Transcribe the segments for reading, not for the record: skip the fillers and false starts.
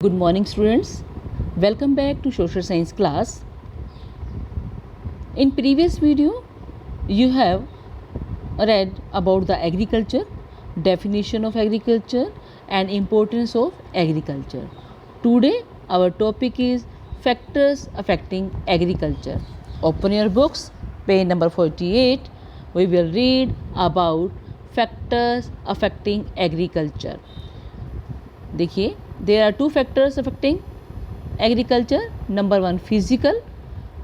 Good morning, students. Welcome back to social science class. In previous video, you have read about the agriculture, definition of agriculture and importance of agriculture. Today, our topic is factors affecting agriculture. Open your books, page number 48. We will read about factors affecting agriculture. देखिए, there are two factors affecting agriculture. Number one, physical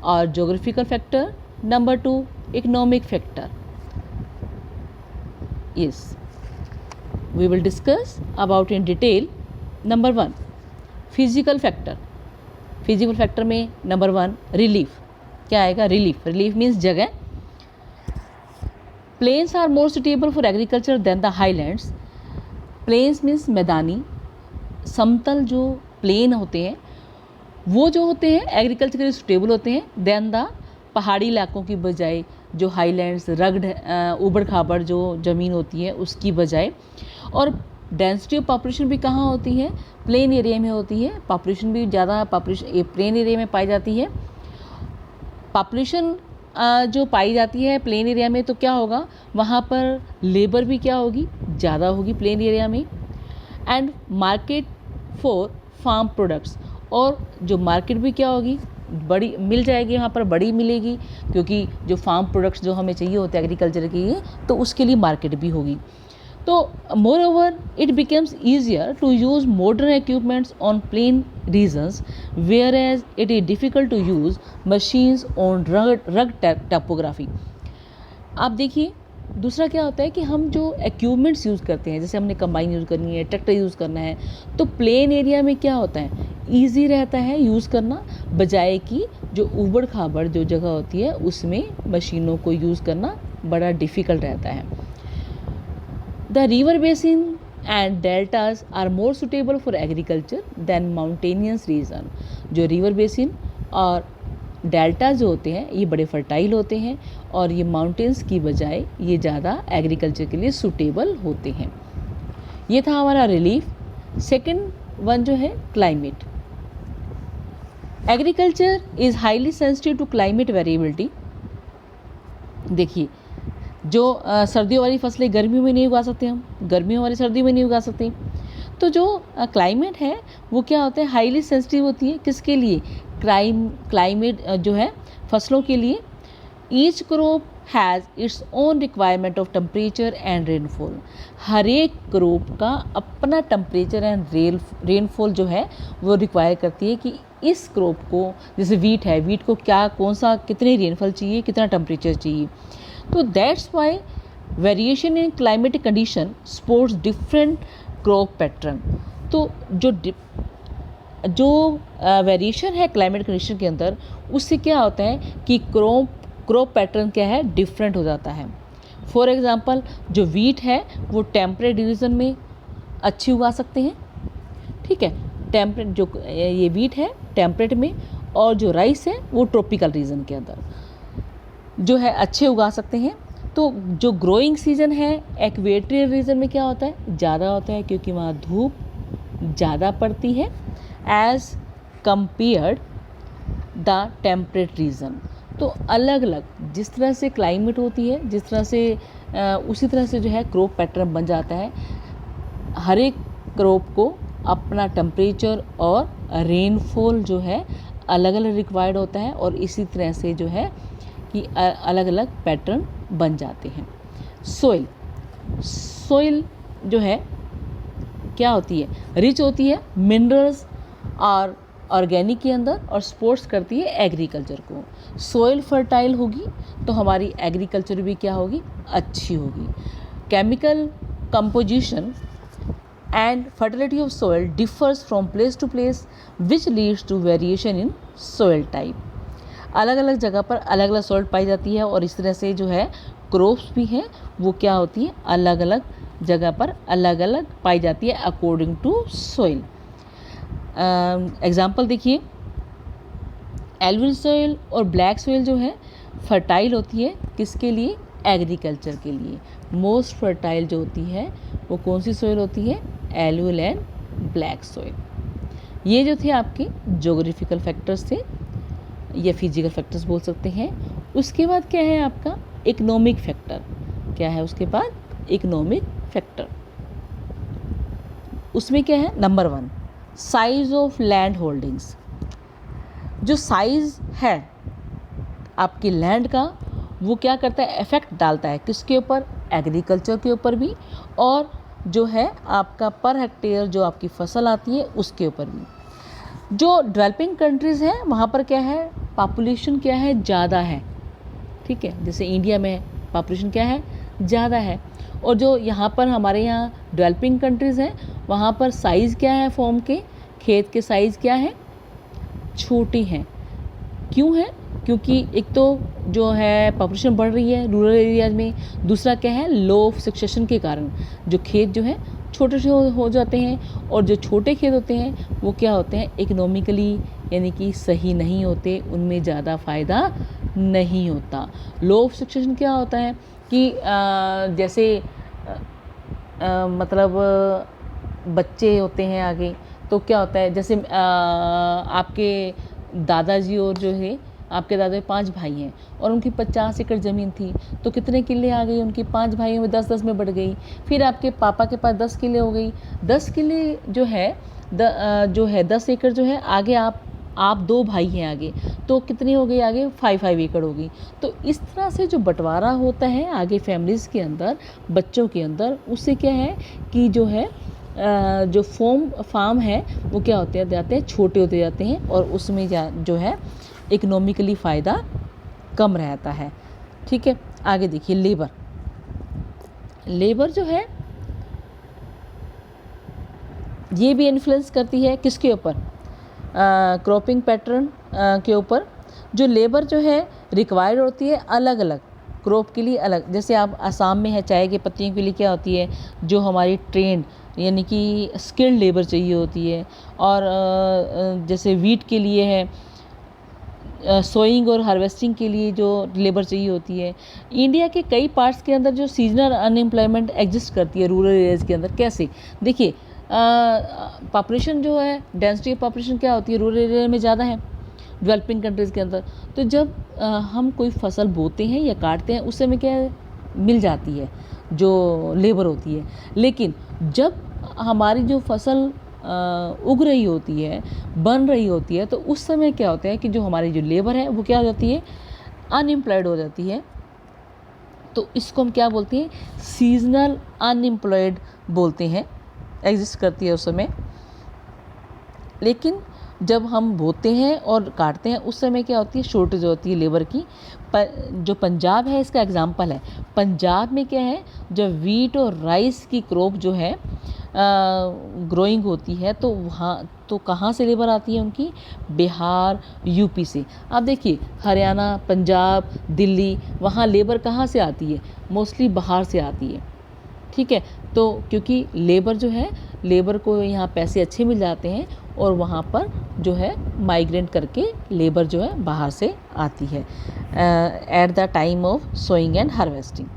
or geographical factor. Number two, economic factor. Yes, we will discuss about in detail. Number one, physical factor. Physical factor में number one, relief. क्या आएगा? relief. relief means जगह. Plains are more suitable for agriculture than the highlands. Plains means मैदानी. समतल जो plane होते हैं वो जो होते हैं एग्रीकल्चर के लिए सुटेबल होते हैं देन द पहाड़ी इलाकों की बजाय जो हाईलैंड्स रग्ड ऊबड़ खाबड़ जो ज़मीन होती है उसकी बजाय। और डेंसिटी ऑफ पॉपुलेशन भी कहाँ होती है? प्लेन एरिया में होती है। पॉपुलेशन भी ज़्यादा पॉपुलेशन प्लेन एरिया में पाई जाती है। पॉपुलेशन जो पाई जाती है प्लेन एरिया में तो क्या होगा वहाँ पर लेबर भी क्या होगी? ज़्यादा होगी प्लेन एरिया में। And market for farm products, और जो मार्केट भी क्या होगी? बड़ी मिल जाएगी, वहाँ पर बड़ी मिलेगी क्योंकि जो फार्म प्रोडक्ट्स जो हमें चाहिए होते हैं एग्रीकल्चर के लिए तो उसके लिए मार्केट भी होगी। तो moreover it becomes easier to use modern equipments on plain regions whereas it is difficult to use machines on rug topography. आप देखिए दूसरा क्या होता है कि हम जो इक्विपमेंट्स यूज़ करते हैं, जैसे हमने कंबाइन यूज़ करनी है, ट्रैक्टर यूज़ करना है, तो प्लेन एरिया में क्या होता है? ईजी रहता है यूज़ करना, बजाय कि जो ऊबड़ खाबड़ जो जगह होती है उसमें मशीनों को यूज़ करना बड़ा डिफ़िकल्ट रहता है। The river basin and deltas are more suitable for agriculture than mountainous region. जो रिवर बेसिन और डेल्टा जो होते हैं ये बड़े फर्टाइल होते हैं और ये माउंटेन्स की बजाय ये ज़्यादा एग्रीकल्चर के लिए सूटेबल होते हैं। ये था हमारा रिलीफ। सेकंड वन जो है climate. Agriculture is highly sensitive to climate variability. देखिए जो सर्दियों वाली फसलें गर्मियों में नहीं उगा सकते हम, गर्मियों वाली सर्दियों में नहीं उगा सकते। तो जो क्लाइमेट है वो क्या होता है? हाईली सेंसिटिव होती है। किसके लिए? क्लाइमेट जो है फसलों के लिए। Each crop has its own requirement of temperature and rainfall. हर एक क्रॉप का अपना टेम्परेचर एंड रेनफॉल जो है वो रिक्वायर करती है कि इस क्रॉप को, जैसे वीट है, वीट को क्या कौन सा कितने रेनफॉल चाहिए, कितना टेम्परेचर चाहिए। तो that's why variation in climatic condition supports different crop pattern. तो जो वेरिएशन है क्लाइमेट कंडीशन के अंदर उससे क्या होता है कि क्रॉप पैटर्न क्या है? डिफरेंट हो जाता है। फॉर एग्जांपल जो वीट है वो टेम्परेट रीजन में अच्छी उगा सकते हैं, ठीक है, टेम्परेट जो ये वीट है टेम्परेट में, और जो राइस है वो ट्रॉपिकल रीजन के अंदर जो है अच्छे उगा सकते हैं। तो जो ग्रोइंग सीजन है एक्वेटोरियल रीजन में क्या होता है? ज़्यादा होता है क्योंकि वहाँ धूप ज़्यादा पड़ती है as compared the temperate region. तो अलग अलग जिस तरह से क्लाइमेट होती है, जिस तरह से उसी तरह से जो है क्रॉप पैटर्न बन जाता है। हर एक क्रॉप को अपना टेम्परेचर और रेनफॉल जो है अलग अलग रिक्वायर्ड होता है और इसी तरह से जो है कि अलग अलग पैटर्न बन जाते हैं। सोइल जो है क्या होती है? रिच होती है मिनरल्स और ऑर्गेनिक के अंदर और सपोर्ट्स करती है एग्रीकल्चर को। सोइल फर्टाइल होगी तो हमारी एग्रीकल्चर भी क्या होगी? अच्छी होगी। Chemical composition and fertility of soil differs from place to place which leads to variation in soil type. अलग अलग जगह पर अलग अलग सॉइल पाई जाती है और इस तरह से जो है क्रॉप्स भी हैं वो क्या होती है? अलग अलग जगह पर अलग अलग पाई जाती है अकॉर्डिंग टू सोइल। एग्जाम्पल देखिए, एल्विन सोइल और ब्लैक सोइल जो है फर्टाइल होती है किसके लिए? एग्रीकल्चर के लिए। मोस्ट फर्टाइल जो होती है वो कौन सी सोइल होती है? Alluvial and black soil. ये जो थे आपके जोग्राफिकल फैक्टर्स थे या फिजिकल फैक्टर्स बोल सकते हैं। उसके बाद क्या है आपका इकोनॉमिक फैक्टर। क्या है उसके बाद इकोनॉमिक फैक्टर। उसमें क्या है number 1 size of land holdings. जो साइज है आपकी लैंड का वो क्या करता है इफेक्ट डालता है किसके ऊपर, एग्रीकल्चर के ऊपर भी, और जो है आपका पर हेक्टेयर जो आपकी फसल आती है उसके ऊपर भी। जो डेवलपिंग कंट्रीज़ हैं वहाँ पर क्या है पॉपुलेशन क्या है ज़्यादा है, ठीक है, जैसे इंडिया में पॉपुलेशन क्या है ज़्यादा है, और जो यहाँ पर हमारे यहाँ डेवलपिंग कंट्रीज़ हैं वहाँ पर साइज़ क्या है फॉर्म के, खेत के साइज़ क्या है छोटे हैं। क्यों है, क्योंकि एक तो जो है पॉपुलेशन बढ़ रही है रूरल एरियाज में, दूसरा क्या है लो ऑफ सक्सेशन के कारण जो खेत जो है छोटे से हो जाते हैं, और जो छोटे खेत होते हैं वो क्या होते हैं इकोनॉमिकली यानी कि सही नहीं होते, उनमें ज़्यादा फ़ायदा नहीं होता। लो ऑफ सक्सेशन क्या होता है कि जैसे मतलब बच्चे होते हैं आगे, तो क्या होता है जैसे आपके दादाजी और जो है आपके दादा 5 भाई हैं और उनकी 50 एकड़ ज़मीन थी, तो कितने किले आ गई उनकी 5 भाइयों में 10-10 में बढ़ गई। फिर आपके पापा के पास 10 किले हो गई, 10 किले जो है 10 एकड़ जो है आगे आप 2 भाई हैं आगे, तो कितनी हो गई आगे 5 एकड़ हो गई। तो इस तरह से जो बंटवारा होता है आगे फैमिलीज़ के अंदर बच्चों के अंदर, उससे क्या है कि जो है जो फार्म है वो क्या होते जाते हैं छोटे होते जाते हैं, और उसमें जो है इकोनॉमिकली फ़ायदा कम रहता है। ठीक है, आगे देखिए लेबर जो है ये भी इन्फ्लुएंस करती है किसके ऊपर, क्रॉपिंग पैटर्न के ऊपर। जो लेबर जो है रिक्वायर्ड होती है अलग अलग क्रॉप के लिए अलग, जैसे आप आसाम में है चाय की पत्तियों के लिए क्या होती है जो हमारी ट्रेंड यानी कि स्किल्ड लेबर चाहिए होती है, और जैसे वीट के लिए है सोइंग और हार्वेस्टिंग के लिए जो लेबर चाहिए होती है। इंडिया के कई पार्ट्स के अंदर जो सीजनल अनएम्प्लॉयमेंट एग्जिस्ट करती है रूरल एरियाज़ के अंदर। कैसे, देखिए पॉपुलेशन जो है डेंसिटी ऑफ पॉपुलेशन क्या होती है रूरल एरिया में ज़्यादा है डेवलपिंग कंट्रीज़ के अंदर, तो जब हम कोई फसल बोते हैं या काटते हैं उस समय क्या मिल जाती है जो लेबर होती है, लेकिन जब हमारी जो फसल उग रही होती है बन रही होती है तो उस समय क्या होता है कि जो हमारी जो लेबर है वो क्या हो जाती है अनएम्प्लॉयड हो जाती है। तो इसको हम क्या बोलते हैं सीजनल अनएम्प्लॉयड बोलते हैं, एग्जिस्ट करती है उस समय। लेकिन जब हम बोते हैं और काटते हैं उस समय क्या होती है शॉर्टेज होती है लेबर की। जो पंजाब है इसका एग्जांपल है, पंजाब में क्या है जब वीट और राइस की क्रॉप जो है ग्रोइंग होती है तो वहाँ तो कहाँ से लेबर आती है उनकी, बिहार यूपी से। आप देखिए हरियाणा पंजाब दिल्ली वहाँ लेबर कहाँ से आती है, मोस्टली बाहर से आती है। ठीक है, तो क्योंकि लेबर को यहाँ पैसे अच्छे मिल जाते हैं और वहाँ पर जो है माइग्रेंट करके लेबर जो है बाहर से आती है at the time of sowing and harvesting.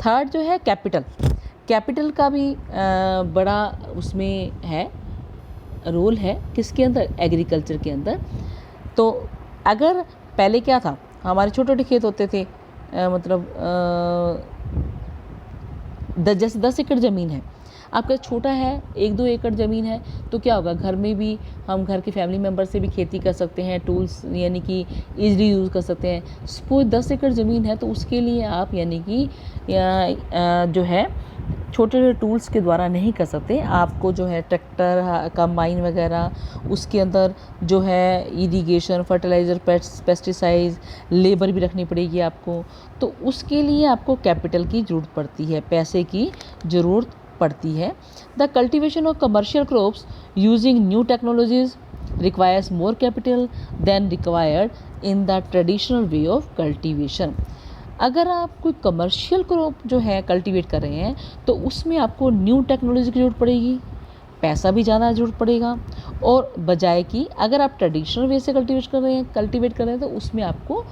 Third जो है कैपिटल का भी बड़ा उसमें है रोल है किसके अंदर, एग्रीकल्चर के अंदर। तो अगर पहले क्या था हमारे छोटे छोटे खेत होते थे जैसे 10 एकड़ ज़मीन है आपका छोटा है 1-2 एकड़ ज़मीन है तो क्या होगा घर में भी हम घर के फैमिली मेम्बर से भी खेती कर सकते हैं, टूल्स यानी कि ईज़िली यूज़ कर सकते हैं। सपोज 10 एकड़ ज़मीन है तो उसके लिए आप यानी कि जो है छोटे छोटे टूल्स के द्वारा नहीं कर सकते, आपको जो है ट्रैक्टर कंबाइन वगैरह उसके अंदर जो है इरिगेशन फर्टिलाइज़र पेस्टिसाइड्स लेबर भी रखनी पड़ेगी आपको, तो उसके लिए आपको कैपिटल की ज़रूरत पड़ती है, पैसे की ज़रूरत पड़ती है। The cultivation of commercial crops using new technologies requires more capital than required in the traditional way of cultivation. अगर आप कोई कमर्शियल क्रॉप जो है कल्टीवेट कर रहे हैं तो उसमें आपको न्यू टेक्नोलॉजी की ज़रूरत पड़ेगी, पैसा भी ज़्यादा ज़रूरत पड़ेगा, और बजाय कि अगर आप ट्रेडिशनल वे से कल्टीवेट कर रहे हैं तो उसमें आपको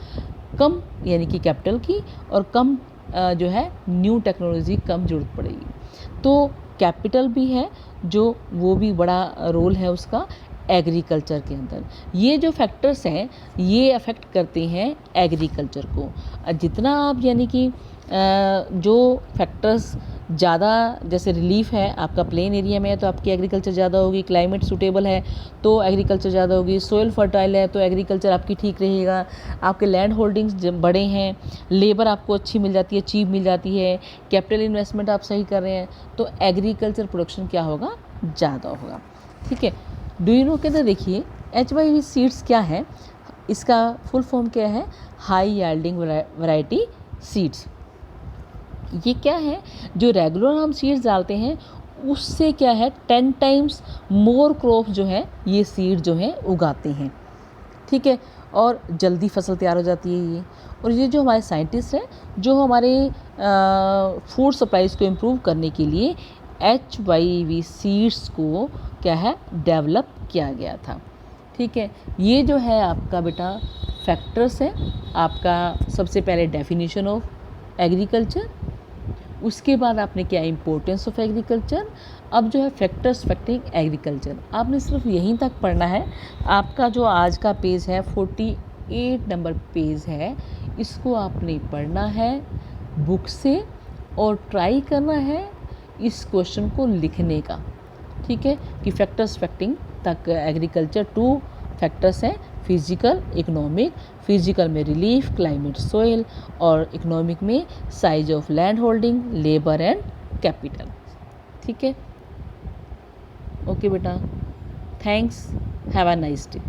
कम यानी कि कैपिटल की और कम जो है न्यू टेक्नोलॉजी कम ज़रूरत पड़ेगी। तो कैपिटल भी है जो वो भी बड़ा रोल है उसका एग्रीकल्चर के अंदर। ये जो फैक्टर्स हैं ये अफेक्ट करते हैं एग्रीकल्चर को। जितना आप यानी कि जो फैक्टर्स ज़्यादा, जैसे रिलीफ है आपका प्लेन एरिया में है तो आपकी एग्रीकल्चर ज़्यादा होगी, क्लाइमेट सूटेबल है तो एग्रीकल्चर ज़्यादा होगी, सोइल फर्टाइल है तो एग्रीकल्चर आपकी ठीक रहेगा, आपके लैंड होल्डिंग्स जब बड़े हैं, लेबर आपको अच्छी मिल जाती है, चीप मिल जाती है, कैपिटल इन्वेस्टमेंट आप सही कर रहे हैं तो एग्रीकल्चर प्रोडक्शन क्या होगा, ज़्यादा होगा। ठीक है, डू यू नो के अंदर देखिए HYV सीड्स क्या है, इसका फुल फॉर्म क्या है, हाई यील्डिंग वैरायटी सीड्स। ये क्या है, जो रेगुलर हम सीड्स डालते हैं उससे क्या है 10 टाइम्स मोर क्रॉप जो है ये सीड जो है उगाते हैं। ठीक है, और जल्दी फसल तैयार हो जाती है ये। और ये जो हमारे साइंटिस्ट हैं जो हमारे फूड सप्लाईज को इम्प्रूव करने के लिए HYV सीड्स को क्या है डेवलप किया गया था। ठीक है, ये जो है आपका बेटा फैक्टर्स है, आपका सबसे पहले डेफिनेशन ऑफ एग्रीकल्चर, उसके बाद आपने क्या इम्पोर्टेंस ऑफ एग्रीकल्चर, अब जो है फैक्टर्स अफेक्टिंग एग्रीकल्चर। आपने सिर्फ यहीं तक पढ़ना है। आपका जो आज का पेज है 48 नंबर पेज है, इसको आपने पढ़ना है बुक से और ट्राई करना है इस क्वेश्चन को लिखने का। ठीक है, कि फैक्टर्स अफेक्टिंग तक एग्रीकल्चर 2 फैक्टर्स हैं, फिजिकल, इकोनॉमिक। फिजिकल में रिलीफ, क्लाइमेट, सोइल, और इकोनॉमिक में size of land holding, labour and capital. ठीक है, ओके बेटा, thanks, have a nice day.